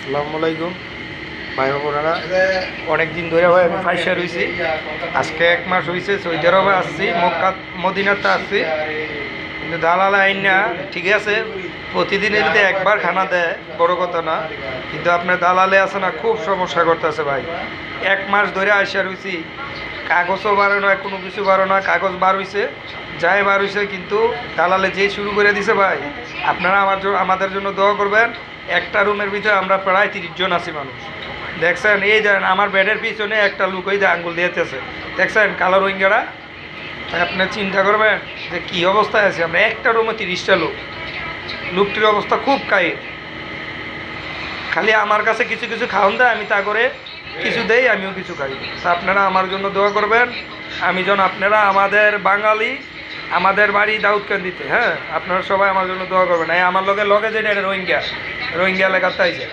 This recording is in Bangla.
আসসালামু আলাইকুম ভাই বোনেরা, অনেক দিন ধরে ভাই আমি ফাইসা রয়েছি। আজকে 1 মাস হয়েছে সৌদি আরবে আসছি, মক্কা মদিনাতে আসছি। কিন্তু দালাল আইন না, ঠিক আছে, প্রতিদিনের যদি একবার খানা দেয় বড় কথা না, কিন্তু আপনার দালালে আছে না, খুব সমস্যা করতেছে ভাই। 1 মাস ধরে আইসা রয়েছি, কাগজও বারো না, কোনো কিছু বারো না, কাগজ বার হয়েছে, যাই বার হয়েছে, কিন্তু দালালে যেই শুরু করে দিছে ভাই। আপনারা আমাদের জন্য দোয়া করবেন। একটা রুমের ভিতরে আমরা প্রায় 30 জন আছি মানুষ। দেখছেন, এই দেন আমার বেডের পিছনে একটা লোক ওই যে আঙ্গুল দিয়েতেছে, দেখছেন কালো রোহিঙ্গারা। আপনি চিন্তা করবেন যে কী অবস্থায় আছে। আমরা একটা রুমে 30টা লোক, লোকটির অবস্থা খুব কাহিল। খালি আমার কাছে কিছু কিছু খাওয়ান দেয়, আমি তা করে কিছু দেই, আমিও কিছু খাই। তা আপনারা আমার জন্য দোয়া করবেন। আমি যেন, আপনারা আমাদের বাঙালি, আমাদের বাড়ি দাউদকান্দিতে, হ্যাঁ, আপনারা সবাই আমার জন্য দোয়া করবেন। এই আমার লগে লগে যেটা, এটা রোহিঙ্গা এলাকাতে আইছে।